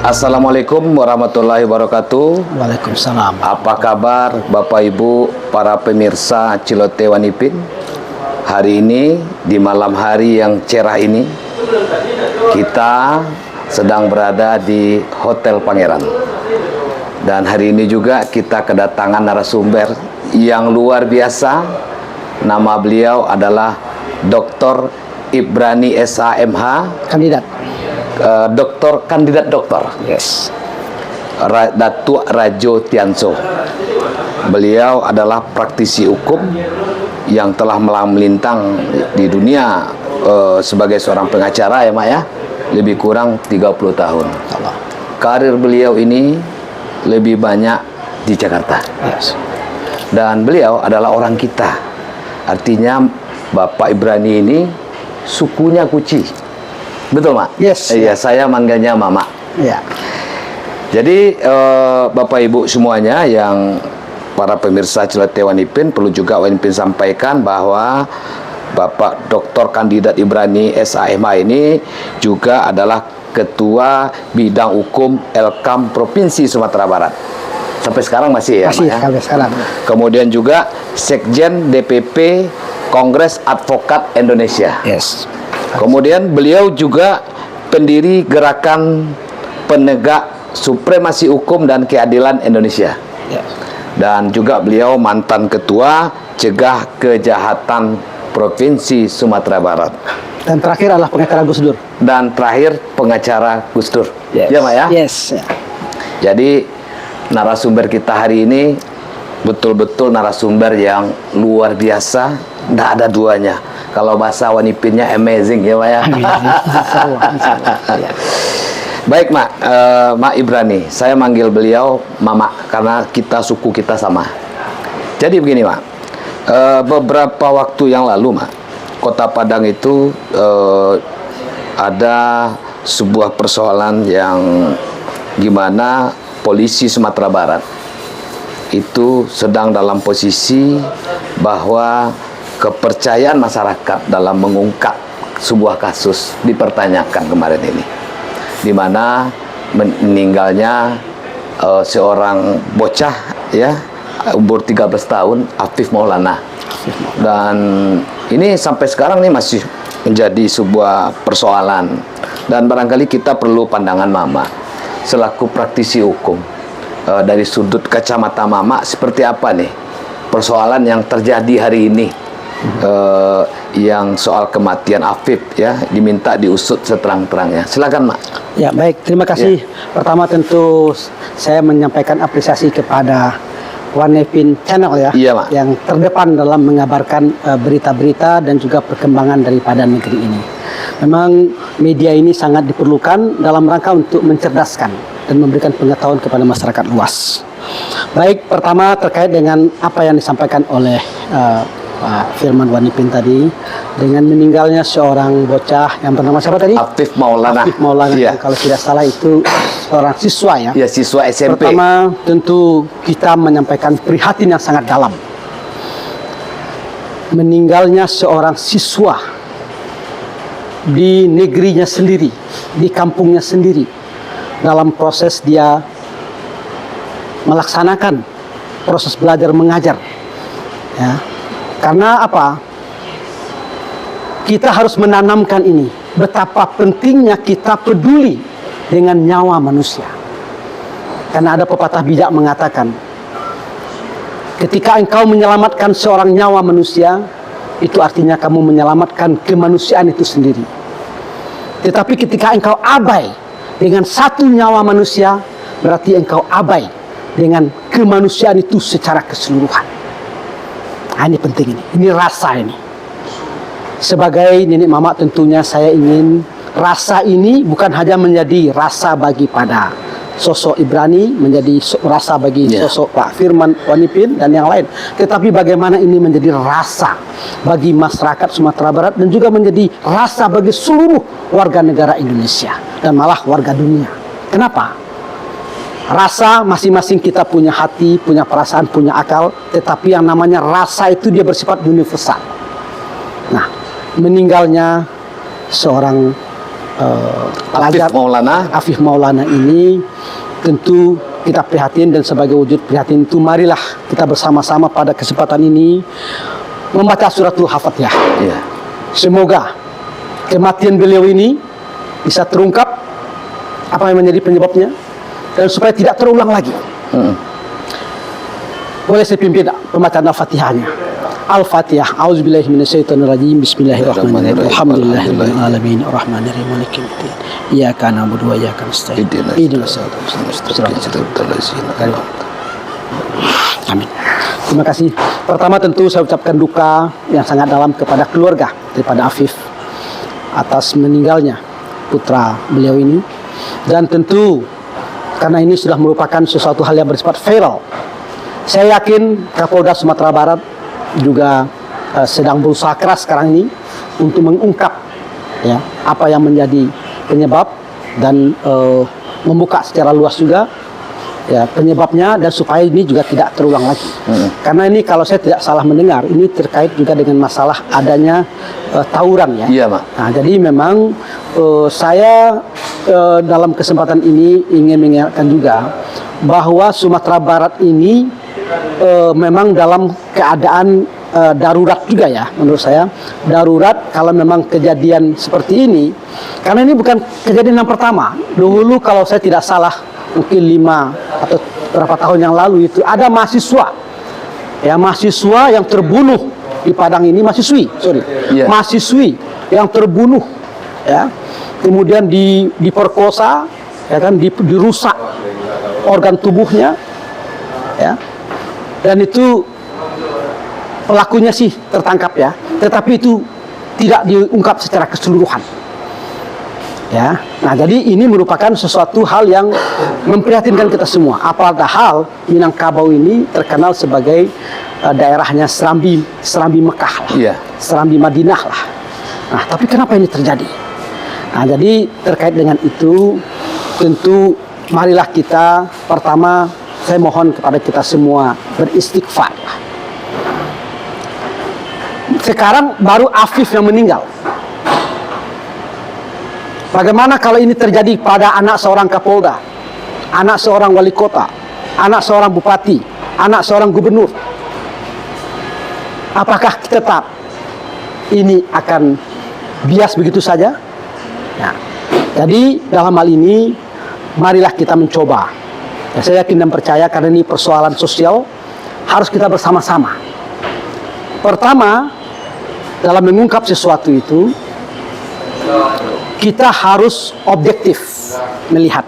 Assalamualaikum warahmatullahi wabarakatuh. Waalaikumsalam. Apa kabar Bapak Ibu para pemirsa Cilote Wanipin? Hari ini di malam hari yang cerah ini kita sedang berada di Hotel Pangeran. Dan hari ini juga kita kedatangan narasumber yang luar biasa. Nama beliau adalah Dr. Ibrani SHMH, Kandidat. Doktor kandidat doktor. Yes. Datuk Rajo Tianso. Beliau adalah praktisi hukum yang telah melintang di dunia sebagai seorang pengacara ya Mak ya, lebih kurang 30 tahun. Karir beliau ini lebih banyak di Jakarta. Yes. Dan beliau adalah orang kita. Artinya Bapak Ibrani ini sukunya Kuci. Betul Mak? Yes. Iya, saya manggilnya Mama. Ya. Jadi Bapak Ibu semuanya yang para pemirsa Cilote Wanipin, perlu juga Wanipin sampaikan bahwa Bapak Dr. Kandidat Ibrani SHMH ini juga adalah Ketua Bidang Hukum Elkam Provinsi Sumatera Barat. Sampai sekarang masih ya? Masih Mak, ya? sampai sekarang. Kemudian juga Sekjen DPP Kongres Advokat Indonesia. Yes. Kemudian beliau juga pendiri Gerakan Penegak Supremasi Hukum dan Keadilan Indonesia. Yes. Dan juga beliau mantan Ketua Cegah Kejahatan Provinsi Sumatera Barat. Dan terakhir adalah pengacara Gus Dur. Dan terakhir pengacara Gus Dur. Yes. Ya Mak ya? Yes. Ya. Jadi narasumber kita hari ini betul-betul narasumber yang luar biasa, tidak ada duanya. Kalau bahasa Wanipinnya amazing ya Mak ya. Ya. Baik Mak, Mak Ibrani, saya manggil beliau Mama karena suku kita sama. Jadi begini Mak, beberapa waktu yang lalu Mak, Kota Padang itu ada sebuah persoalan yang gimana polisi Sumatera Barat itu sedang dalam posisi bahwa kepercayaan masyarakat dalam mengungkap sebuah kasus dipertanyakan kemarin ini, di mana meninggalnya seorang bocah ya, umur 13 tahun, Afif Maulana. Dan ini sampai sekarang nih masih menjadi sebuah persoalan, dan barangkali kita perlu pandangan Mama selaku praktisi hukum, dari sudut kacamata Mama seperti apa nih persoalan yang terjadi hari ini, yang soal kematian Afif ya, diminta diusut seterang-terangnya. Silakan Mak. Ya, baik, terima kasih. Pertama tentu saya menyampaikan apresiasi kepada Wanipin Channel ya, Iya, Mak. yang terdepan dalam mengabarkan berita-berita dan juga perkembangan daripada negeri ini. Memang media ini sangat diperlukan dalam rangka untuk mencerdaskan dan memberikan pengetahuan kepada masyarakat luas. Baik, pertama terkait dengan apa yang disampaikan oleh Pak Firman Wanipin tadi, dengan meninggalnya seorang bocah yang bernama siapa tadi? Afif Maulana. Afif Maulana. Iya. Kalau tidak salah itu seorang siswa ya. Ya, siswa SMP. Pertama tentu kita menyampaikan prihatin yang sangat dalam. Meninggalnya seorang siswa di negerinya sendiri, di kampungnya sendiri, dalam proses dia melaksanakan proses belajar mengajar ya. Karena apa? Kita harus menanamkan ini, betapa pentingnya kita peduli dengan nyawa manusia. Karena ada pepatah bijak mengatakan, ketika engkau menyelamatkan seorang nyawa manusia, itu artinya kamu menyelamatkan kemanusiaan itu sendiri. Tetapi ketika engkau abai dengan satu nyawa manusia, berarti engkau abai dengan kemanusiaan itu secara keseluruhan. Nah, ini penting ini rasa ini. Sebagai nenek mama tentunya saya ingin rasa ini bukan hanya menjadi rasa bagi pada sosok Ibrani, menjadi rasa bagi sosok Pak Firman Wanipin dan yang lain, tetapi bagaimana ini menjadi rasa bagi masyarakat Sumatera Barat dan juga menjadi rasa bagi seluruh warga negara Indonesia dan malah warga dunia. Kenapa? Rasa masing-masing kita punya hati, punya perasaan, punya akal, tetapi yang namanya rasa itu dia bersifat universal. Nah, meninggalnya seorang Afif Maulana. Afif Maulana ini tentu kita prihatin, dan sebagai wujud prihatin itu marilah kita bersama-sama pada kesempatan ini membaca suratul Al-Fatihah. Iya. Semoga kematian beliau ini bisa terungkap apa yang menjadi penyebabnya, dan supaya tidak terulang lagi. Boleh saya pimpin pembacaan Al-Fatihahnya. Al-Fatihah. A'udzubillahi minasyaitonirrajim. Bismillahirrahmanirrahim. Alhamdulillahirabbil alamin. Arrahmanirrahim. Maliki yaumiddin. Iyyaka na'budu wa iyyaka nasta'in. Ihdinas siratal mustaqim. Amin. Terima kasih. Pertama tentu saya ucapkan duka yang sangat dalam kepada keluarga daripada Afif atas meninggalnya putra beliau ini, dan tentu karena ini sudah merupakan sesuatu hal yang bersifat viral. Saya yakin Kapolda Sumatera Barat juga sedang berusaha keras sekarang ini untuk mengungkap ya apa yang menjadi penyebab, dan membuka secara luas juga ya penyebabnya, dan supaya ini juga tidak terulang lagi. Karena ini kalau saya tidak salah mendengar, ini terkait juga dengan masalah adanya tawuran ya. Iya, Pak. Nah, jadi memang saya dalam kesempatan ini ingin mengingatkan juga bahwa Sumatera Barat ini memang dalam keadaan darurat juga ya, menurut saya darurat kalau memang kejadian seperti ini, karena ini bukan kejadian yang pertama. Dulu kalau saya tidak salah mungkin 5 atau berapa tahun yang lalu itu ada mahasiswa yang terbunuh di Padang ini, mahasiswi yang terbunuh ya, kemudian diperkosa ya kan, dirusak organ tubuhnya ya, dan itu pelakunya sih tertangkap ya, tetapi itu tidak diungkap secara keseluruhan ya. Nah, jadi ini merupakan sesuatu hal yang memprihatinkan kita semua. Apalagi Minangkabau ini terkenal sebagai daerahnya Serambi Mekah lah, Serambi Madinah lah. Nah, tapi kenapa ini terjadi? Nah, jadi terkait dengan itu tentu marilah kita, pertama saya mohon kepada kita semua beristighfar. Sekarang baru Afif yang meninggal. Bagaimana kalau ini terjadi pada anak seorang Kapolda, anak seorang wali kota, anak seorang bupati, anak seorang gubernur? Apakah tetap ini akan bias begitu saja? Nah, jadi dalam hal ini marilah kita mencoba. Ya, saya yakin dan percaya karena ini persoalan sosial, harus kita bersama-sama. Pertama, dalam mengungkap sesuatu itu, kita harus objektif melihat.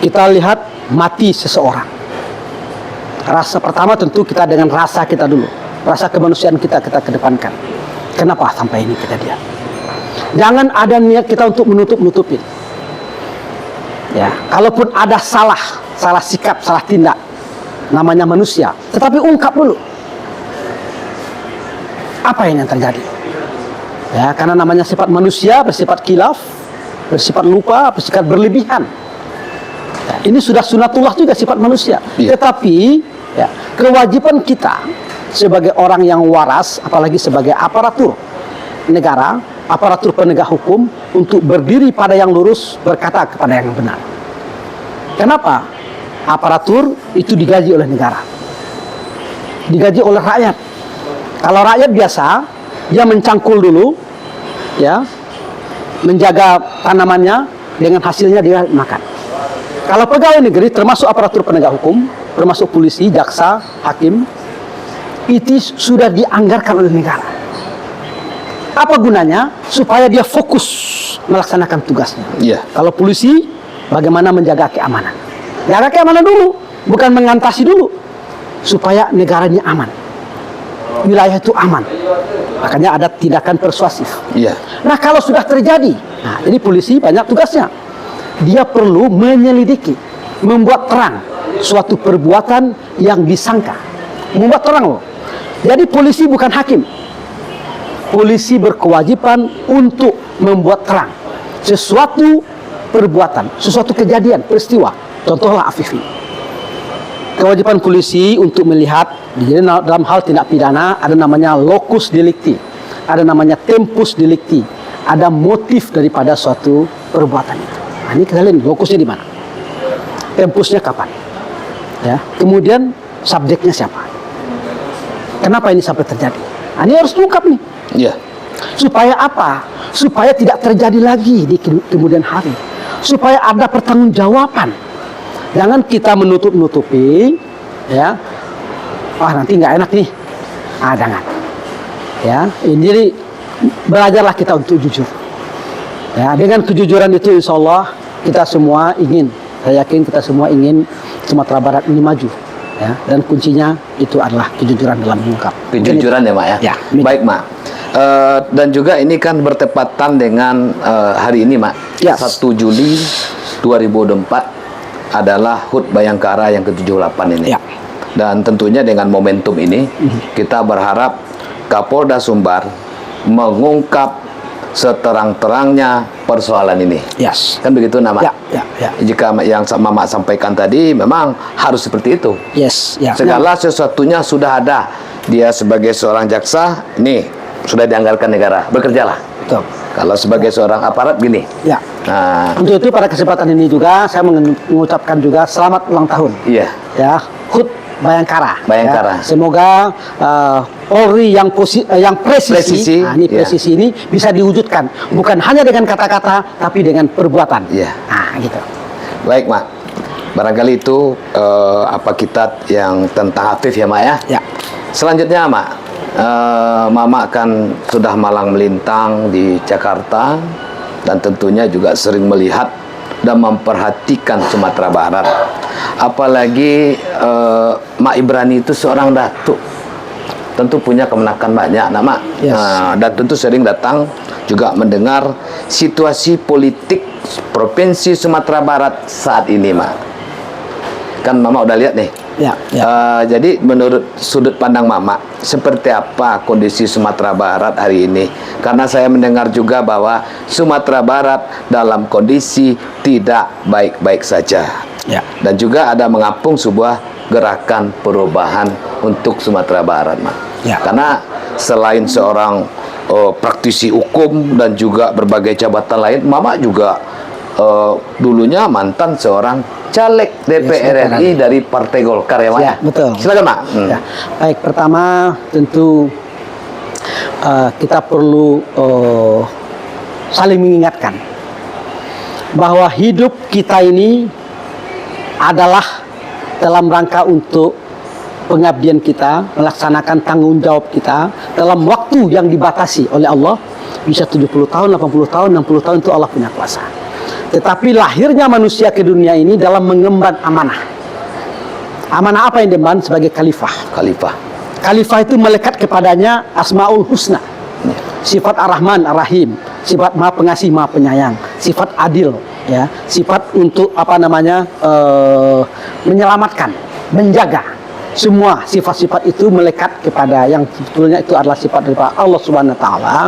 Kita lihat mati seseorang. Rasa pertama tentu kita dengan rasa kita dulu. Rasa kemanusiaan kita kedepankan. Kenapa sampai ini kejadian? Jangan ada niat kita untuk menutup-nutupin. Ya, kalaupun ada salah sikap, salah tindak, namanya manusia, tetapi ungkap dulu. Apa yang terjadi? Ya, karena namanya sifat manusia bersifat khilaf, bersifat lupa, bersifat berlebihan. Ya, ini sudah sunatullah juga sifat manusia. Tetapi ya, kewajiban kita sebagai orang yang waras, apalagi sebagai aparatur negara, aparatur penegak hukum, untuk berdiri pada yang lurus, berkata kepada yang benar. Kenapa? Aparatur itu digaji oleh negara, digaji oleh rakyat. Kalau rakyat biasa, dia mencangkul dulu, ya, menjaga tanamannya, dengan hasilnya dia makan. Kalau pegawai negeri, termasuk aparatur penegak hukum, termasuk polisi, jaksa, hakim, itu sudah dianggarkan oleh negara. Apa gunanya? Supaya dia fokus melaksanakan tugasnya. Kalau polisi, bagaimana menjaga keamanan? Jaga keamanan dulu, bukan mengantasi dulu, supaya negara ini aman, wilayah itu aman. Makanya ada tindakan persuasif. Nah, kalau sudah terjadi, nah, jadi polisi banyak tugasnya. Dia perlu menyelidiki, membuat terang suatu perbuatan yang disangka. Membuat terang loh. Jadi polisi bukan hakim. Polisi berkewajiban untuk membuat terang sesuatu perbuatan, sesuatu kejadian, peristiwa. Contohlah Afif. Kewajiban polisi untuk melihat, jadi dalam hal tindak pidana ada namanya locus delicti, ada namanya tempus delicti, ada motif daripada suatu perbuatan itu. Nah, ini kalian fokusnya di mana? Tempusnya kapan? Ya. Kemudian subjeknya siapa? Kenapa ini sampai terjadi? Nah, ini harus diungkap nih. Iya. Supaya apa? Supaya tidak terjadi lagi di kemudian hari. Supaya ada pertanggungjawaban. Jangan kita menutup-nutupi, ya. Wah, nanti nggak enak nih. Ah, jangan. Ya, jadi belajarlah kita untuk jujur. Ya, dengan kejujuran itu insya Allah kita semua ingin, saya yakin kita semua ingin Sumatera Barat ini maju. Ya, dan kuncinya itu adalah kejujuran dalam mengungkap. Kejujuran ya, Mak ya. Ya, baik, Mak. Dan juga ini kan bertepatan dengan hari ini, Mak. Yes. 1 Juli 2024 adalah HUT Bayangkara yang ke-78 ini. Ya. Dan tentunya dengan momentum ini kita berharap Kapolda Sumbar mengungkap seterang-terangnya persoalan ini. Yes. Kan begitu nama. Ya. Jika yang Mama sampaikan tadi memang harus seperti itu. Yes. Ya. Segala sesuatunya sudah ada. Dia sebagai seorang jaksa, nih sudah dianggarkan negara, bekerjalah. Betul. Kalau sebagai seorang aparat gini. Ya. Nah, Untuk itu pada kesempatan ini juga saya mengucapkan juga selamat ulang tahun. iya. Ya, HUT Bayangkara. Bayangkara. Ya. Semoga Polri yang presisi, Presisi, nah, ini ya. presisi ini bisa diwujudkan bukan hanya dengan kata-kata tapi dengan perbuatan. Iya. Nah, gitu. Baik, Mak. Barangkali itu apa kitab yang tentang Afif ya, Mak ya. Ya. Selanjutnya, Mak, Mama kan sudah malang melintang di Jakarta dan tentunya juga sering melihat dan memperhatikan Sumatera Barat. Apalagi Mak Ibrani itu seorang datuk, tentu punya kemenakan banyak, Mak. Yes. Dan tentu sering datang juga mendengar situasi politik Provinsi Sumatera Barat saat ini, Mak. Kan Mama udah lihat nih. Ya. Jadi menurut sudut pandang Mama, seperti apa kondisi Sumatera Barat hari ini? Karena saya mendengar juga bahwa Sumatera Barat dalam kondisi tidak baik-baik saja. Ya. Dan juga ada mengapung sebuah gerakan perubahan untuk Sumatera Barat, Mak. Ya. Karena selain seorang praktisi hukum dan juga berbagai jabatan lain, Mama juga dulunya mantan seorang caleg DPR RI dari Partai Golkar ya, Mak. Ya, betul. Silakan, Mak. Ya. Baik, pertama tentu kita perlu saling mengingatkan bahwa hidup kita ini adalah dalam rangka untuk pengabdian kita, melaksanakan tanggung jawab kita dalam waktu yang dibatasi oleh Allah. Bisa 70 tahun, 80 tahun, 60 tahun itu Allah punya kuasa. Tetapi lahirnya manusia ke dunia ini dalam mengemban amanah. Amanah apa yang diemban? Sebagai khalifah. Khalifah. Khalifah itu melekat kepadanya Asmaul Husna. Sifat Ar-Rahman, Ar-Rahim, sifat Maha Pengasih, Maha Penyayang, sifat adil, ya, sifat untuk menyelamatkan, menjaga. Semua sifat-sifat itu melekat kepada yang sebetulnya itu adalah sifat daripada Allah Subhanahu wa taala.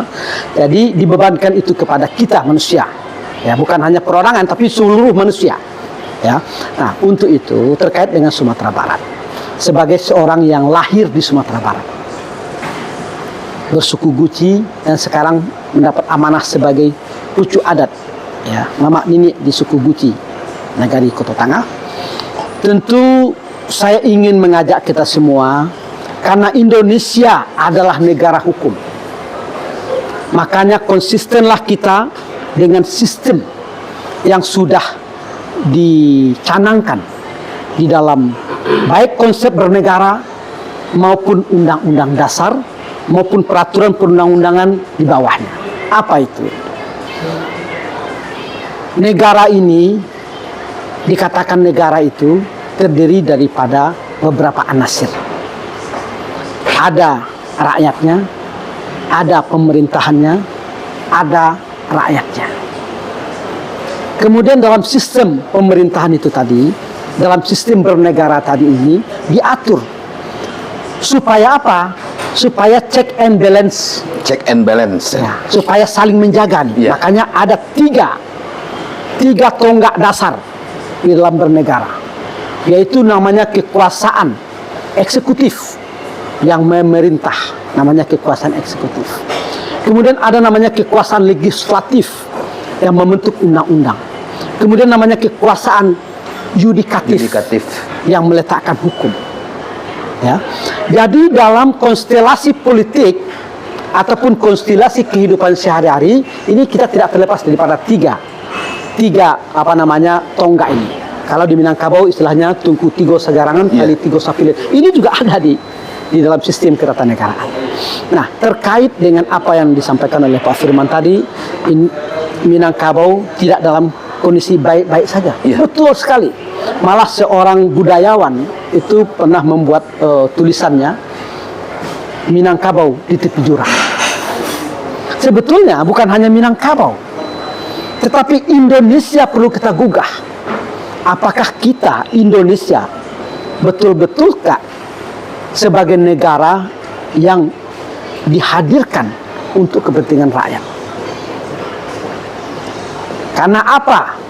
Jadi dibebankan itu kepada kita manusia. Ya, bukan hanya perorangan tapi seluruh manusia. Ya. Nah, untuk itu terkait dengan Sumatera Barat. Sebagai seorang yang lahir di Sumatera Barat, bersuku Guci dan sekarang mendapat amanah sebagai pucuk adat, ya, Mama Nini di suku Guci, Nagari Kota Tangah. Tentu saya ingin mengajak kita semua, karena Indonesia adalah negara hukum, makanya konsistenlah kita dengan sistem yang sudah dicanangkan di dalam baik konsep bernegara maupun undang-undang dasar maupun peraturan perundang-undangan di bawahnya. Apa itu? Negara ini, dikatakan negara itu terdiri daripada beberapa anasir. Ada rakyatnya, ada pemerintahannya, ada rakyatnya. Kemudian dalam sistem pemerintahan itu tadi, dalam sistem bernegara tadi ini diatur supaya apa? Supaya check and balance. Check and balance. Ya, supaya saling menjaga nih. Ya. Makanya ada tiga tonggak dasar di dalam bernegara, yaitu namanya kekuasaan eksekutif yang memerintah, namanya kekuasaan eksekutif. Kemudian ada namanya kekuasaan legislatif yang membentuk undang-undang. Kemudian namanya kekuasaan yudikatif yang meletakkan hukum. Ya. Jadi dalam konstelasi politik ataupun konstelasi kehidupan sehari-hari ini kita tidak terlepas daripada tiga tonggak ini. Kalau di Minangkabau istilahnya tungku tigo sajarangan kali tigo sapilin. Ini juga ada di dalam sistem ketatanegaraan. Nah, terkait dengan apa yang disampaikan oleh Pak Firman tadi, Minangkabau tidak dalam kondisi baik-baik saja. Betul sekali. Malah seorang budayawan itu pernah membuat tulisannya Minangkabau di tepi jurang. Sebetulnya bukan hanya Minangkabau, tetapi Indonesia perlu kita gugah. Apakah kita Indonesia betul-betulkah sebagai negara yang dihadirkan untuk kepentingan rakyat? Karena apa?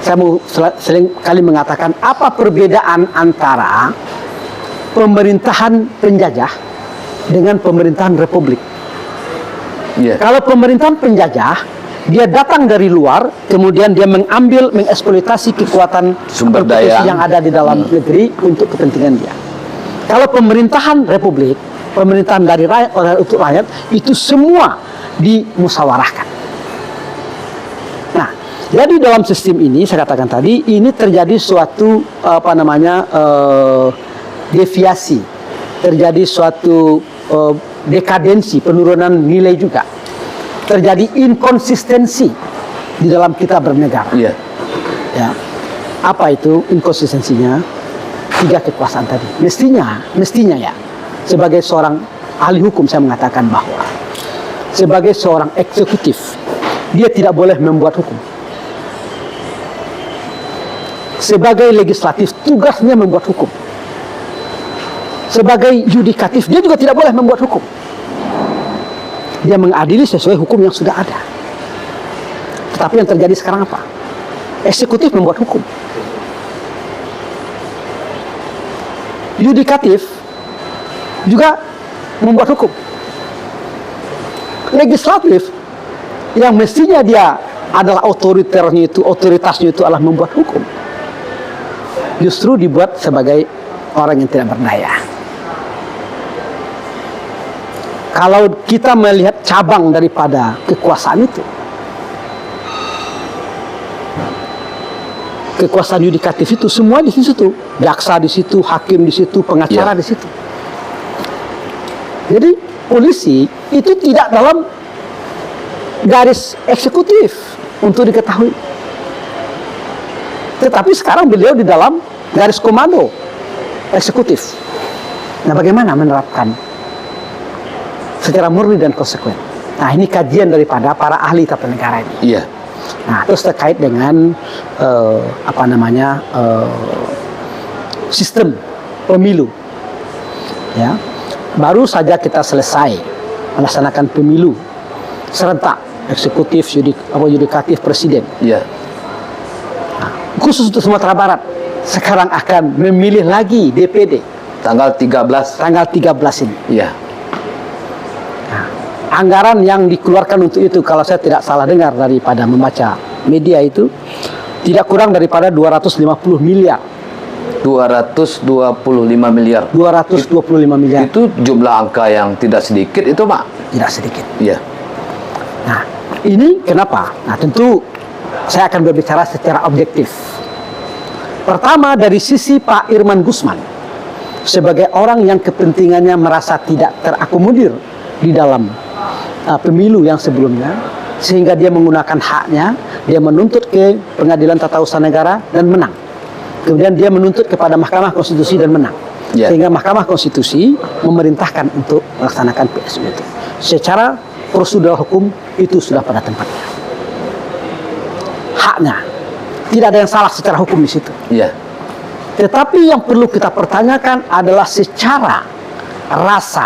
Saya mau sering kali mengatakan apa perbedaan antara pemerintahan penjajah dengan pemerintahan republik. Kalau pemerintahan penjajah, dia datang dari luar, kemudian dia mengeksploitasi kekuatan sumber daya yang ada di dalam negeri untuk kepentingan dia. Kalau pemerintahan republik, pemerintahan dari rakyat untuk rakyat, itu semua dimusyawarahkan. Nah, jadi dalam sistem ini saya katakan tadi, ini terjadi suatu deviasi, terjadi suatu dekadensi, penurunan nilai juga, terjadi inkonsistensi di dalam kita bernegara. Ya. Apa itu inkonsistensinya? 3 kekuasaan tadi. Mestinya ya, sebagai seorang ahli hukum saya mengatakan bahwa sebagai seorang eksekutif dia tidak boleh membuat hukum. Sebagai legislatif tugasnya membuat hukum. Sebagai yudikatif dia juga tidak boleh membuat hukum. Dia mengadili sesuai hukum yang sudah ada. Tetapi yang terjadi sekarang apa? Eksekutif membuat hukum. Yudikatif juga membuat hukum. Legislatif yang mestinya dia adalah otoritasnya itu adalah membuat hukum, justru dibuat sebagai orang yang tidak berdaya. Kalau kita melihat cabang daripada kekuasaan itu, kekuasaan yudikatif itu semua di situ, jaksa di situ, hakim di situ, pengacara di situ. Jadi polisi itu tidak dalam garis eksekutif untuk diketahui, tetapi sekarang beliau di dalam garis komando eksekutif. Nah, bagaimana menerapkan secara murni dan konsekuen? Nah, ini kajian daripada para ahli tata negara ini. Nah, terus terkait dengan sistem pemilu, ya, baru saja kita selesai melaksanakan pemilu serentak eksekutif, yudikatif, presiden. Nah, khusus untuk Sumatera Barat sekarang akan memilih lagi DPD tanggal 13 ini. Nah, anggaran yang dikeluarkan untuk itu, kalau saya tidak salah dengar daripada membaca media itu, tidak kurang daripada 250 miliar. 225 miliar. 225 miliar. Itu jumlah angka yang tidak sedikit itu, Pak. Tidak sedikit. Nah, ini kenapa? Nah, tentu saya akan berbicara secara objektif. Pertama, dari sisi Pak Irman Gusman sebagai orang yang kepentingannya merasa tidak terakomodir di dalam pemilu yang sebelumnya, sehingga dia menggunakan haknya, dia menuntut ke Pengadilan Tata Usaha Negara dan menang. Kemudian dia menuntut kepada Mahkamah Konstitusi dan menang. Sehingga Mahkamah Konstitusi memerintahkan untuk melaksanakan PSU itu. Secara prosedural hukum itu sudah pada tempatnya. Haknya. Tidak ada yang salah secara hukum di situ. Tetapi yang perlu kita pertanyakan adalah secara rasa.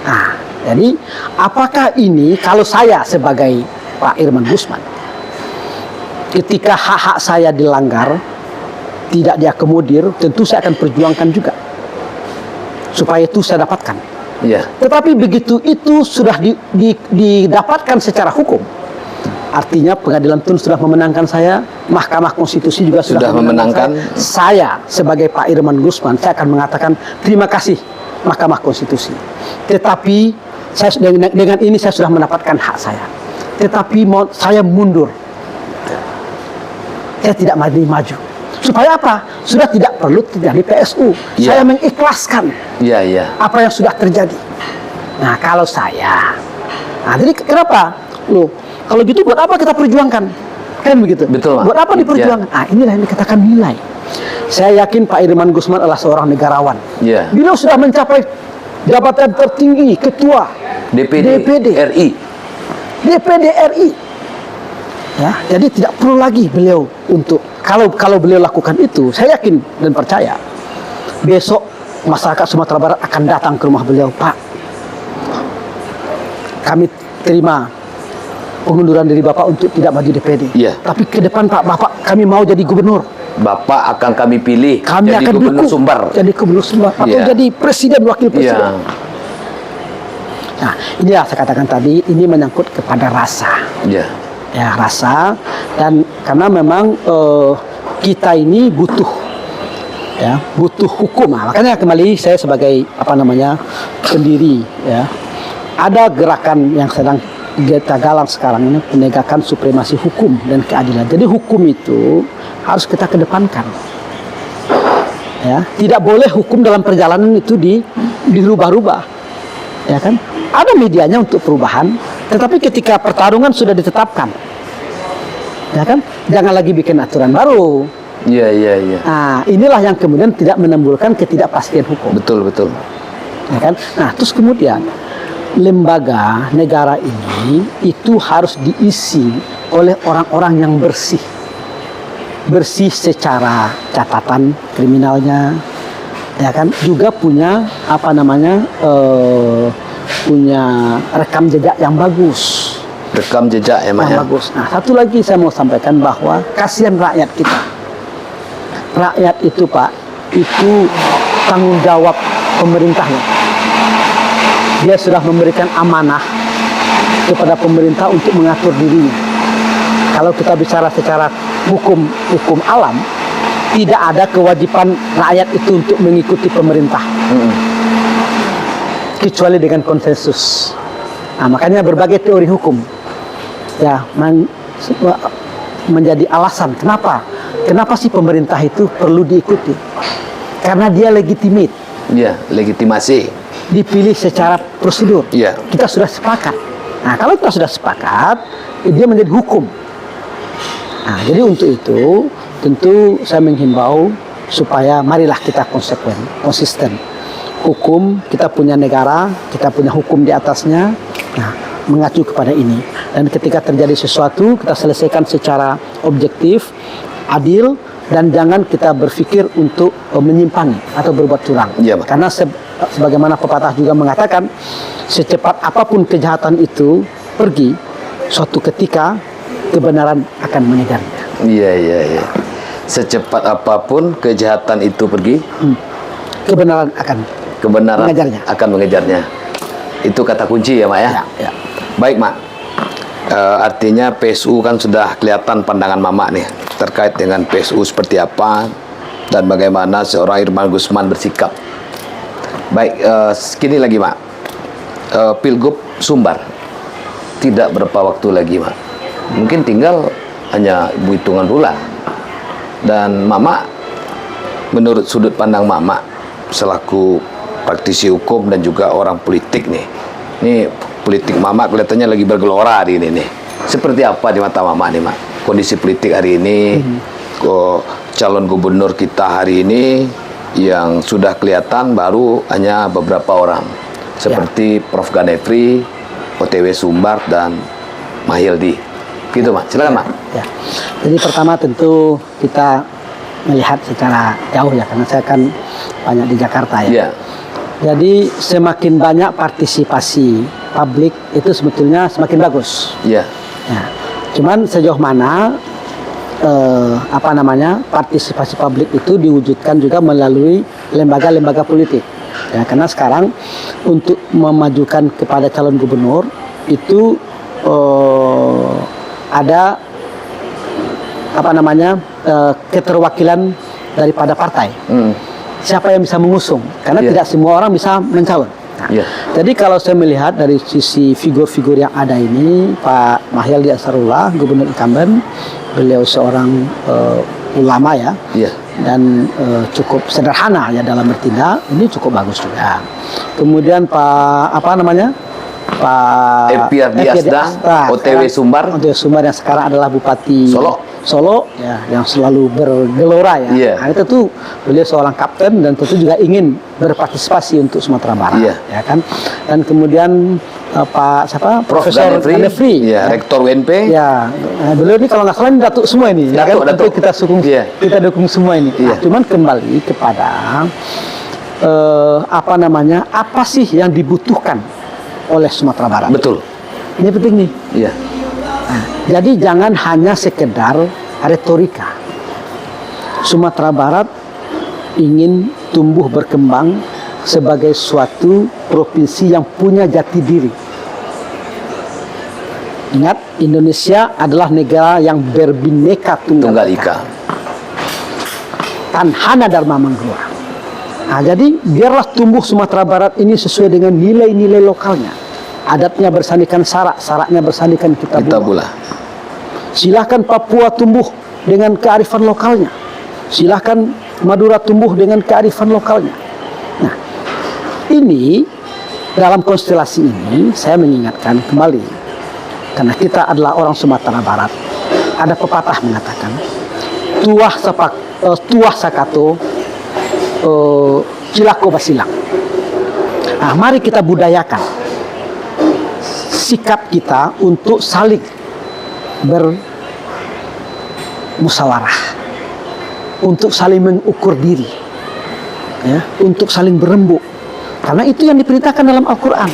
Nah, jadi apakah ini, kalau saya sebagai Pak Irman Gusman, ketika hak-hak saya dilanggar, tidak diakomodir, tentu saya akan perjuangkan juga. supaya itu saya dapatkan. Ya. Tetapi begitu itu sudah didapatkan secara hukum, artinya pengadilan tun sudah memenangkan saya, Mahkamah Konstitusi juga sudah memenangkan saya sebagai Pak Irman Gusman, saya akan mengatakan terima kasih Mahkamah Konstitusi. Tetapi saya dengan ini saya sudah mendapatkan hak saya. Tetapi saya mundur. Saya tidak maju. Supaya apa? Sudah tidak perlu terjadi PSU. Ya. Saya mengikhlaskan apa yang sudah terjadi. Nah, kalau saya, jadi kenapa? Loh, kalau gitu buat apa kita perjuangkan? Kan begitu. Betul, Pak. Buat apa diperjuangkan? Inilah yang dikatakan nilai. Saya yakin Pak Irman Gusman adalah seorang negarawan. Beliau sudah mencapai jabatan tertinggi, ketua DPD RI. DPD RI. Ya, jadi tidak perlu lagi beliau untuk kalau beliau lakukan itu, saya yakin dan percaya besok masyarakat Sumatera Barat akan datang ke rumah beliau, Pak. Kami terima pengunduran diri Bapak untuk tidak maju DPD. Tapi ke depan Bapak kami mau jadi gubernur. Bapak akan kami pilih kami jadi akan gubernur Sumbar. Jadi gubernur Sumbar atau jadi presiden, wakil presiden. Nah, inilah saya katakan tadi, ini menyangkut kepada rasa. Ya, rasa, dan karena memang kita ini butuh hukum. Makanya kembali saya sebagai pendiri, ada gerakan yang sedang kita galang sekarang ini, penegakan supremasi hukum dan keadilan. Jadi hukum itu harus kita kedepankan. Ya, tidak boleh hukum dalam perjalanan itu dirubah-rubah. Ya kan? Ada medianya untuk perubahan, tetapi ketika pertarungan sudah ditetapkan, ya kan, jangan lagi bikin aturan baru. Nah, inilah yang kemudian tidak menimbulkan ketidakpastian hukum. Betul. Ya kan? Nah, terus kemudian lembaga negara ini itu harus diisi oleh orang-orang yang bersih secara catatan kriminalnya, ya kan, juga punya punya rekam jejak yang bagus. Rekam jejak yang bagus. Nah, satu lagi saya mau sampaikan bahwa kasihan rakyat kita. Rakyat itu, Pak, itu tanggung jawab pemerintahnya. Dia sudah memberikan amanah kepada pemerintah untuk mengatur dirinya. Kalau kita bicara secara hukum alam, tidak ada kewajiban rakyat itu untuk mengikuti pemerintah. Kecuali dengan konsensus. Nah, makanya berbagai teori hukum menjadi alasan kenapa sih pemerintah itu perlu diikuti, karena dia legitimate, legitimasi, dipilih secara prosedur. Kita sudah sepakat. Nah, kalau kita sudah sepakat, dia menjadi hukum. Nah, jadi untuk itu tentu saya menghimbau supaya marilah kita konsisten. Hukum, kita punya negara, kita punya hukum di atasnya. Nah, mengacu kepada ini. Dan ketika terjadi sesuatu, kita selesaikan secara objektif, adil, dan jangan kita berpikir untuk menyimpangi atau berbuat curang. Karena sebagaimana pepatah juga mengatakan, secepat apapun kejahatan itu pergi, suatu ketika kebenaran akan mengejarnya. Secepat apapun kejahatan itu pergi, kebenaran akan mengejarnya. Itu kata kunci ya, Mak ya? Baik, Mak. Artinya PSU kan sudah kelihatan pandangan Mama nih terkait dengan PSU seperti apa dan bagaimana seorang Irman Gusman bersikap. Baik, segini lagi, Mak. Pilgub Sumbar tidak berapa waktu lagi, Mak. Mungkin tinggal hanya hitungan bulan. Dan Mama, menurut sudut pandang Mama selaku praktisi hukum dan juga orang politik nih, ini politik Mama kelihatannya lagi bergelora hari ini nih. Seperti apa di mata Mama nih, Mak, kondisi politik hari ini? Calon gubernur kita hari ini yang sudah kelihatan baru hanya beberapa orang, seperti Prof. Ganefri, OTW Sumbar, dan Mahildi. Gitu, Mak. Silakan, Mak. Jadi pertama tentu kita melihat secara jauh ya, karena saya kan banyak di Jakarta ya. Jadi semakin banyak partisipasi publik itu sebetulnya semakin bagus. Cuman sejauh mana partisipasi publik itu diwujudkan juga melalui lembaga-lembaga politik. Ya, karena sekarang untuk memajukan kepada calon gubernur itu ada apa namanya keterwakilan daripada partai. Siapa yang bisa mengusung? Karena tidak semua orang bisa mencalon. Nah, jadi kalau saya melihat dari sisi figur-figur yang ada ini, Pak Mahyaldi Ansarullah, Gubernur incumbent, beliau seorang ulama ya, dan cukup sederhana ya dalam bertindak, ini cukup bagus juga. Kemudian Pak Epi Ardiasda, OTW Sumbar yang sekarang adalah Bupati Solo ya, yang selalu bergelora ya. Nah, itu tuh beliau seorang kapten dan tentu juga ingin berpartisipasi untuk Sumatera Barat ya kan. Dan kemudian Profesor Ganefri ya, Rektor UNP ya. Nah, beliau ini kalau nggak salah ini datuk semua ini ya kan. Datuk. Kita dukung semua ini. Nah, cuman kembali kepada apa sih yang dibutuhkan oleh Sumatera Barat. Betul. Ini penting nih. Nah, jadi jangan hanya sekedar retorika. Sumatera Barat ingin tumbuh berkembang sebagai suatu provinsi yang punya jati diri. Ingat, Indonesia adalah negara yang berbineka tunggal ika. Tanhana Dharma Manggala. Nah, jadi biarlah tumbuh Sumatera Barat ini sesuai dengan nilai-nilai lokalnya. Adatnya bersandikan sarak, saraknya bersandikan kitabullah. Silahkan Papua tumbuh dengan kearifan lokalnya. Silahkan Madura tumbuh dengan kearifan lokalnya. Nah, ini dalam konstelasi ini saya mengingatkan kembali, karena kita adalah orang Sumatera Barat. Ada pepatah mengatakan, tuah sakato, cilako basilang. Nah, mari kita budayakan sikap kita untuk saling bermusyawarah, untuk saling mengukur diri, ya, untuk saling berembuk. Karena itu yang diperintahkan dalam Al-Quran.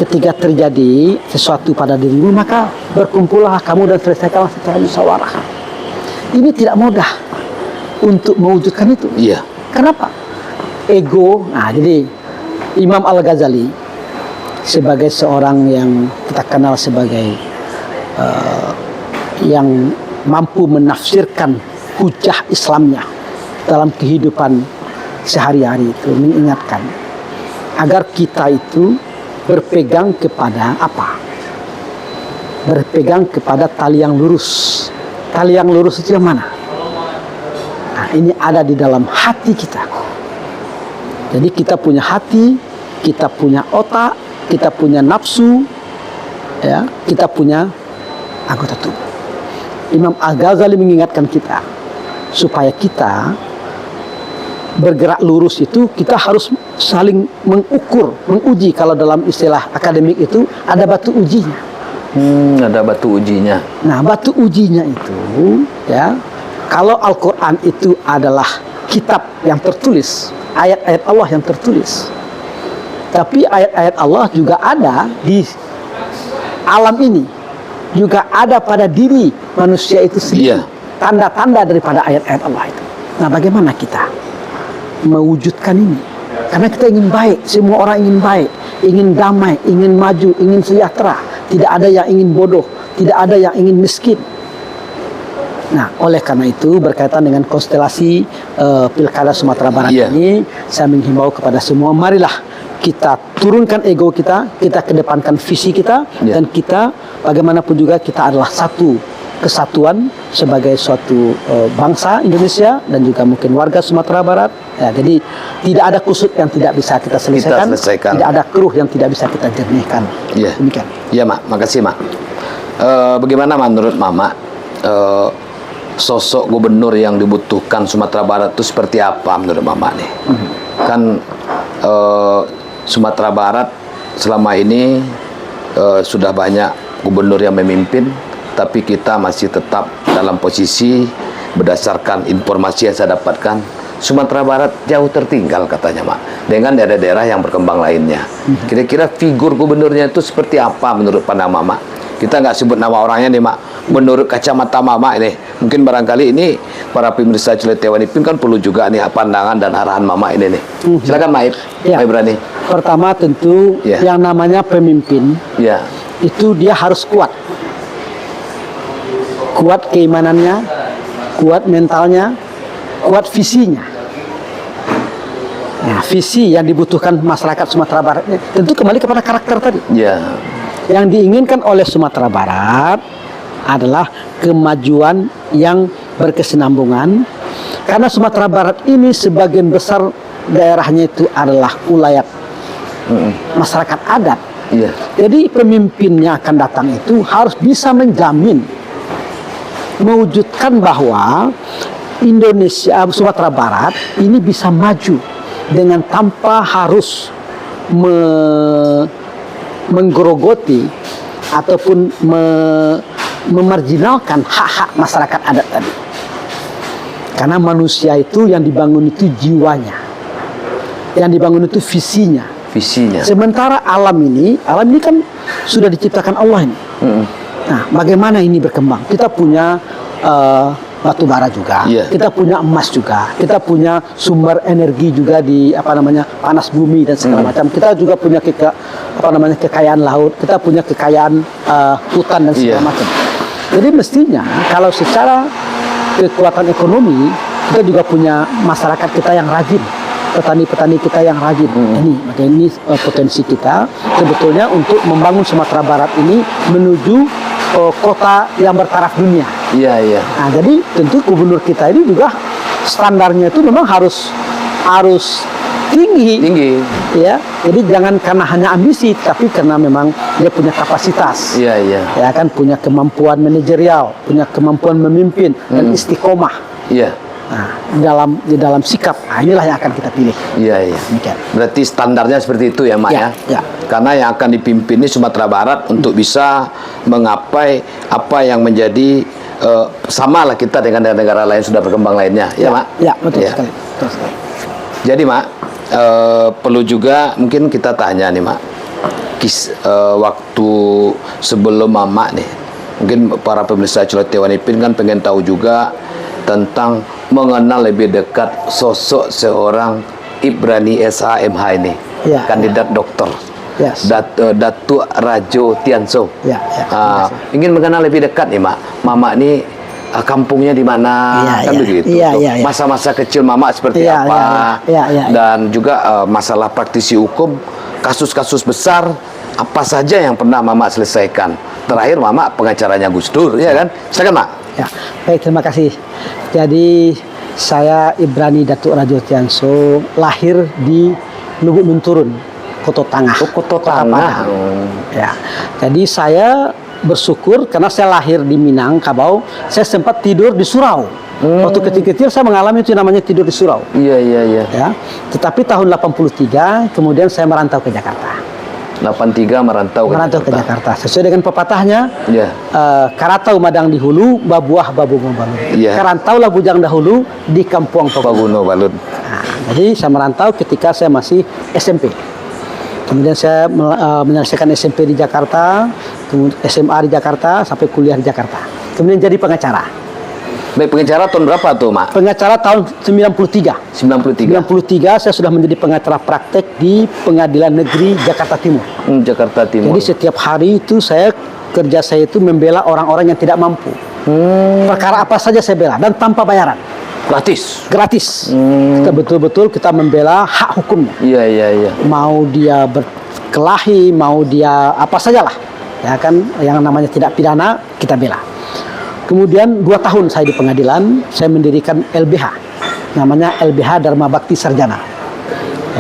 Ketika terjadi sesuatu pada dirimu, maka berkumpullah kamu dan selesaikanlah secara musyawarah. Ini tidak mudah untuk mewujudkan itu. Kenapa? Ego. Nah, jadi Imam Al-Ghazali sebagai seorang yang kita kenal sebagai yang mampu menafsirkan hujah Islamnya dalam kehidupan sehari-hari, itu mengingatkan agar kita itu berpegang kepada apa? Berpegang kepada tali yang lurus. Tali yang lurus itu yang mana? Nah, ini ada di dalam hati kita. Jadi kita punya hati, kita punya otak, kita punya nafsu, ya, kita punya anggota tubuh. Imam Al-Ghazali mengingatkan kita supaya kita bergerak lurus itu kita harus saling mengukur, menguji. Kalau dalam istilah akademik itu ada batu ujinya. Ada batu ujinya. Nah, batu ujinya itu, ya, kalau Al-Quran itu adalah kitab yang tertulis, ayat-ayat Allah yang tertulis. Tapi ayat-ayat Allah juga ada di alam ini, juga ada pada diri manusia itu sendiri. Tanda-tanda daripada ayat-ayat Allah itu. Nah, bagaimana kita mewujudkan ini? Karena kita ingin baik, semua orang ingin baik, ingin damai, ingin maju, ingin sejahtera. Tidak ada yang ingin bodoh, tidak ada yang ingin miskin. Nah, oleh karena itu berkaitan dengan konstelasi Pilkada Sumatera Barat ini, saya menghimbau kepada semua, marilah kita turunkan ego kita, kita kedepankan visi kita, dan kita bagaimanapun juga kita adalah satu kesatuan sebagai suatu bangsa Indonesia dan juga mungkin warga Sumatera Barat. Ya, jadi tidak ada kusut yang tidak bisa kita selesaikan, tidak ada keruh yang tidak bisa kita jernihkan. Demikian. Ya, Mak. Makasih, Mak. Bagaimana menurut Mama sosok gubernur yang dibutuhkan Sumatera Barat itu seperti apa menurut Mama nih? Kan Sumatera Barat selama ini sudah banyak gubernur yang memimpin, tapi kita masih tetap dalam posisi berdasarkan informasi yang saya dapatkan, Sumatera Barat jauh tertinggal katanya, Mak, dengan daerah-daerah yang berkembang lainnya. Kira-kira figur gubernurnya itu seperti apa menurut pandangan Mak? Kita nggak sebut nama orangnya nih, Mak. menurut kacamata Mama ini, mungkin barangkali ini para pemirsa Ciletewan Ipin kan perlu juga nih pandangan dan arahan Mama ini nih. Silakan Maib, Ya. Maib Rani. Pertama tentu Ya. yang namanya pemimpin Ya, itu dia harus kuat. Kuat keimanannya, kuat mentalnya, kuat visinya. Nah, visi yang dibutuhkan masyarakat Sumatera Barat ini tentu kembali kepada karakter tadi. ya, Yang diinginkan oleh Sumatera Barat adalah kemajuan yang berkesinambungan, karena Sumatera Barat ini sebagian besar daerahnya itu adalah ulayat masyarakat adat. ya, Jadi pemimpin yang akan datang itu harus bisa menjamin, mewujudkan bahwa Indonesia, Sumatera Barat ini bisa maju dengan tanpa harus menggerogoti ataupun memarginalkan hak-hak masyarakat adat tadi. Karena manusia itu yang dibangun itu jiwanya, yang dibangun itu visinya. visinya. Sementara alam ini kan sudah diciptakan Allah ini. Nah, bagaimana ini berkembang? Kita punya batu bara juga, Iya. kita punya emas juga, kita punya sumber energi juga di panas bumi dan segala macam. Kita juga punya kekayaan laut, kita punya kekayaan hutan dan segala Iya. macam. Jadi mestinya kalau secara kekuatan ekonomi kita juga punya masyarakat kita yang rajin, petani-petani kita yang rajin. Ini potensi kita sebetulnya untuk membangun Sumatera Barat ini menuju kota yang bertaraf dunia. Iya, iya. Nah, jadi tentu gubernur kita ini juga standarnya itu memang harus tinggi. Tinggi. Ya, jadi jangan karena hanya ambisi, tapi karena memang dia punya kapasitas. Iya, iya. Ya kan, punya kemampuan manajerial, punya kemampuan memimpin dan istiqomah. Iya. Nah, di dalam sikap, inilah yang akan kita pilih. Iya, iya. Demikian. Berarti standarnya seperti itu ya, Mak Ya, ya? ya. Karena yang akan dipimpin ini Sumatera Barat untuk bisa menggapai apa yang menjadi sama lah kita dengan negara lain sudah berkembang lainnya, ya, Mak? Ya, betul Ya. sekali. Betul sekali. Jadi, Mak, perlu juga mungkin kita tanya nih, Mak. Waktu sebelum Mama nih, mungkin para pemirsa Ciletewan Ipin kan pengen tahu juga tentang mengenal lebih dekat sosok seorang Ibrani SHMH ini, Ya, kandidat dokter. Yes. Datuk Rajo Tianso. Ya, ya, terima kasih. Ingin mengenal lebih dekat nih, Mak. Mama ini kampungnya di mana, Ya, kan ya. begitu. Ya, tuh. ya, ya. Masa-masa kecil Mama seperti Ya, apa, ya, ya. dan juga masalah praktisi hukum, kasus-kasus besar apa saja yang pernah Mama selesaikan. Terakhir Mama pengacaranya Gus Dur, ya kan? Silakan, Mak. Ya, baik, terima kasih. Jadi saya Ibrani Datuk Rajo Tianso, lahir di Lubuk Menturun, Koto Tangah. Kota Padang. Tangah. Ya, jadi saya bersyukur karena saya lahir di Minang, Kabau. Saya sempat tidur di surau. Waktu kecil-kecil saya mengalami itu namanya tidur di surau. Iya, iya, iya. Ya, tetapi tahun 83 kemudian saya merantau ke Jakarta. 83 merantau Ke Jakarta. Sesuai dengan pepatahnya, Iya. karatau madang di hulu, babuah babu ngobalun. Iya. Karantaulah bujang dahulu di Kampung Paguno. Paguno Balut. Nah, jadi saya merantau ketika saya masih SMP. Kemudian saya menyelesaikan SMP di Jakarta, kemudian SMA di Jakarta, sampai kuliah di Jakarta. Kemudian jadi pengacara. Baik, pengacara tahun berapa tuh, Mak? Pengacara tahun 93. 93. 93 saya sudah menjadi pengacara praktek di Pengadilan Negeri Jakarta Timur. Jakarta Timur. Jadi setiap hari itu kerja saya itu membela orang-orang yang tidak mampu. Perkara apa saja saya bela dan tanpa bayaran. Gratis. Kita betul-betul kita membela hak hukumnya. Iya, iya, iya. Mau dia berkelahi, mau dia apa sajalah. Ya kan, yang namanya tidak pidana kita bela. Kemudian 2 tahun saya di pengadilan, saya mendirikan LBH. Namanya LBH Dharma Bakti Sarjana.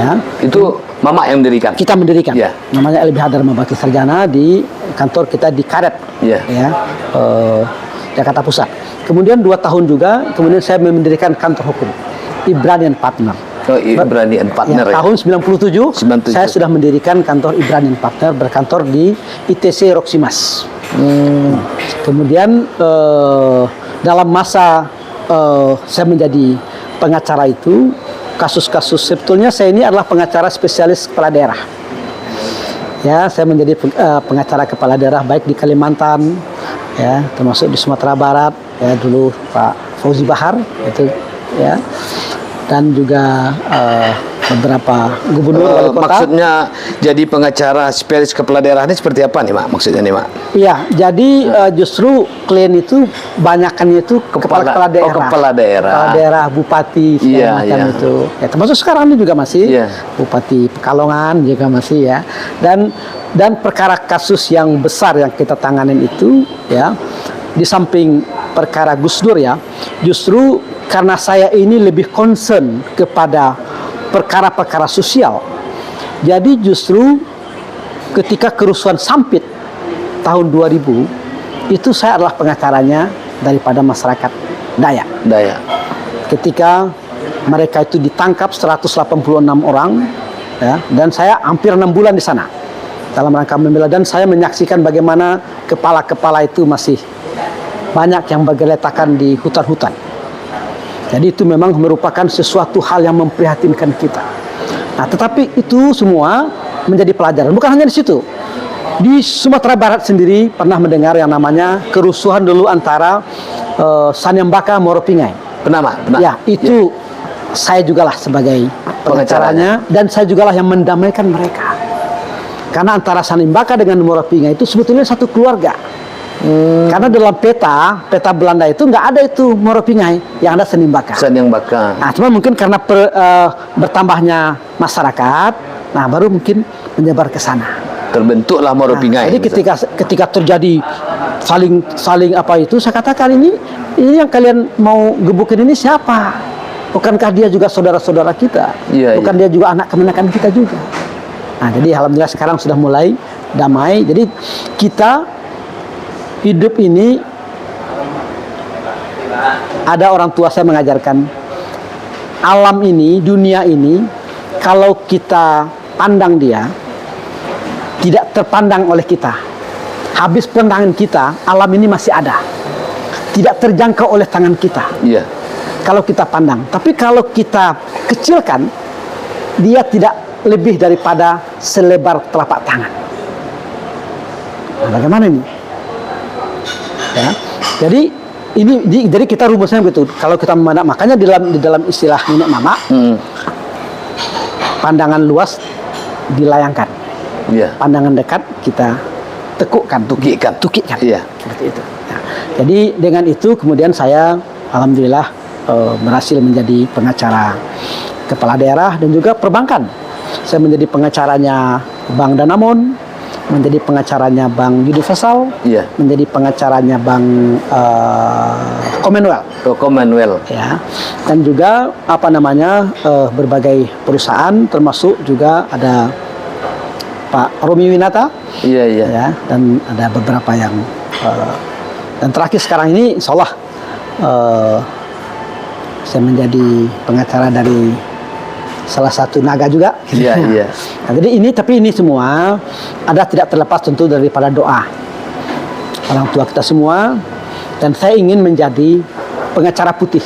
Ya. Itu Mama yang mendirikan. Kita mendirikan. Iya. Namanya LBH Dharma Bakti Sarjana di kantor kita di Karet. Iya. Ya. Jakarta Pusat. Kemudian 2 tahun juga, kemudian saya mendirikan kantor hukum Ibrani and Partner. Oh, Ibrani and Partner. Ya, tahun 97, 97. saya sudah mendirikan kantor Ibrani and Partner, berkantor di ITC Roksimas. Kemudian dalam masa saya menjadi pengacara itu, kasus-kasus sebetulnya saya ini adalah pengacara spesialis kepala daerah. Ya, saya menjadi pengacara kepala daerah baik di Kalimantan, ya, termasuk di Sumatera Barat, ya dulu Pak Fauzi Bahar itu, ya, dan juga beberapa gubernur, wali kota. Maksudnya jadi pengacara spesialis kepala daerah ini seperti apa nih, Mak? Maksudnya nih, Mak? Iya, jadi justru klien itu banyakannya itu kepala daerah. Oh, kepala daerah. Kepala daerah, bupati, segala macam itu. Ya, termasuk sekarang ini juga masih Bupati Pekalongan juga masih, ya. Dan perkara kasus yang besar yang kita tanganin itu, ya, di samping perkara Gus Dur, ya, justru karena saya ini lebih concern kepada perkara-perkara sosial. Jadi justru ketika kerusuhan Sampit tahun 2000 itu saya adalah pengacaranya daripada masyarakat Dayak. Ketika mereka itu ditangkap 186 orang, ya, dan saya hampir 6 bulan di sana dalam rangka membela, dan saya menyaksikan bagaimana kepala-kepala itu masih banyak yang bergeletakan di hutan-hutan. Jadi itu memang merupakan sesuatu hal yang memprihatinkan kita. Nah, tetapi itu semua menjadi pelajaran. Bukan hanya di situ. Di Sumatera Barat sendiri pernah mendengar yang namanya kerusuhan dulu antara Sanyambaka Moropingai. Pernah, Mak? Pernah. Ya, itu saya jugalah sebagai pengacaranya, dan saya jugalah yang mendamaikan mereka. Karena antara Sanyambaka dengan Moropingai itu sebetulnya satu keluarga. Karena dalam peta Belanda itu nggak ada itu Moropingai, yang ada Sanyambaka. Nah, cuma mungkin karena bertambahnya masyarakat, nah baru mungkin menyebar ke sana. Terbentuklah Moropingai. Nah, jadi ketika terjadi saling apa itu, saya katakan ini yang kalian mau gebukin ini siapa? Bukankah dia juga saudara-saudara kita? Bukan dia juga anak kemenakan kita juga? Nah, jadi alhamdulillah sekarang sudah mulai damai. Jadi kita hidup ini, ada orang tua saya mengajarkan, alam ini, dunia ini, kalau kita pandang dia, tidak terpandang oleh kita. Habis pandangan kita, alam ini masih ada. Tidak terjangkau oleh tangan kita. Kalau kita pandang. Tapi kalau kita kecilkan, dia tidak lebih daripada selebar telapak tangan. Nah, bagaimana ini? Ya. Jadi kita rumusnya begitu. Kalau kita memandang, makanya di dalam istilah nenek mama, pandangan luas dilayangkan, pandangan dekat kita tukikan. Seperti itu. Nah, jadi dengan itu kemudian saya alhamdulillah berhasil menjadi pengacara kepala daerah dan juga perbankan. Saya menjadi pengacaranya Bank Danamon, menjadi pengacaranya Bank Universal, menjadi pengacaranya Bank Commonwealth, ya, dan juga berbagai perusahaan, termasuk juga ada Pak Romi Winata, ya, dan ada beberapa yang dan terakhir sekarang ini, insya Allah saya menjadi pengacara dari salah satu naga juga. Nah, jadi ini semua ada tidak terlepas tentu daripada doa orang tua kita semua, dan saya ingin menjadi pengacara putih.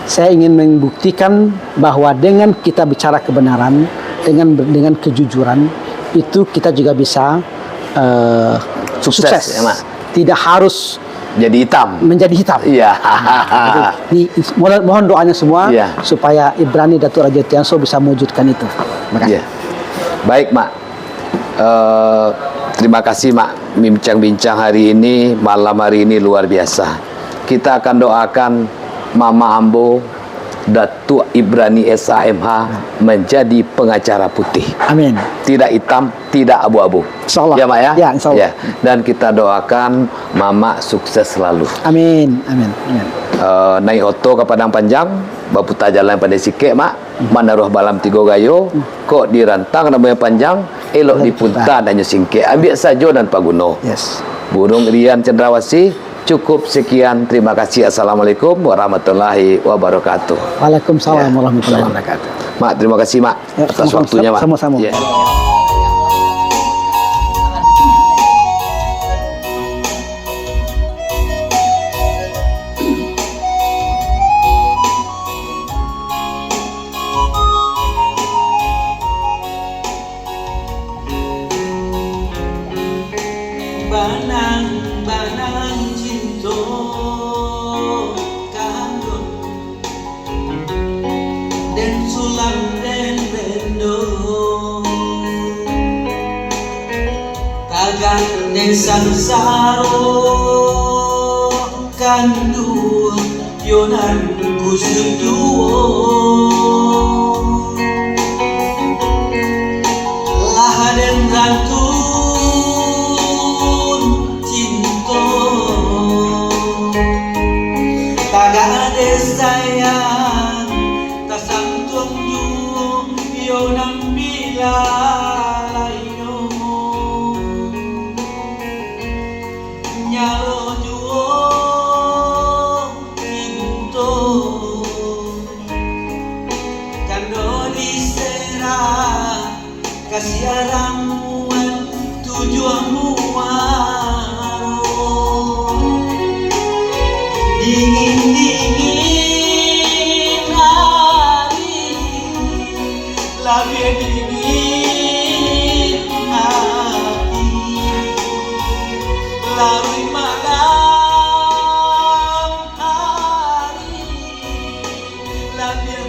Saya ingin membuktikan bahwa dengan kita bicara kebenaran, dengan kejujuran, itu kita juga bisa sukses. Ya, tidak harus menjadi hitam. Jadi, mohon doanya semua supaya Ibrani Datuk Raja Tianso bisa mewujudkan itu. Makasih. Baik, Mak. Terima kasih, Mak. Bincang-bincang hari ini, malam hari ini luar biasa. Kita akan doakan Mama Ambo Datuk Ibrani SHMH menjadi pengacara putih. Amin. Tidak hitam, tidak abu-abu. Insyaallah. Ya, Mak, ya? Ya, insyaallah. Dan kita doakan Mama sukses selalu. Amin. Naik oto ke Padang Panjang, baputa jalan pada sikit, Mak. Mana roh balam tiga gayo, kok dirantang namanya panjang, elok dipunta dan singkit. Ambil sajo dan paguno. Burung Rian Cendrawasih. Cukup sekian, terima kasih. Assalamualaikum warahmatullahi wabarakatuh. Waalaikumsalam warahmatullahi wabarakatuh. Mak, terima kasih, Mak, atas waktunya, Mak. Sama-sama. Banang banan cinta kandung dan sulam dan bendo tagang dan sansaro kandu yonan kusuduo lahaden rantun cinta taga ade sayang tasantun ju yonan bilalayo nyalo juo cinta kando disera kasih ramuan tujuanmu dingin hari labia dingin hati larui malam hari labia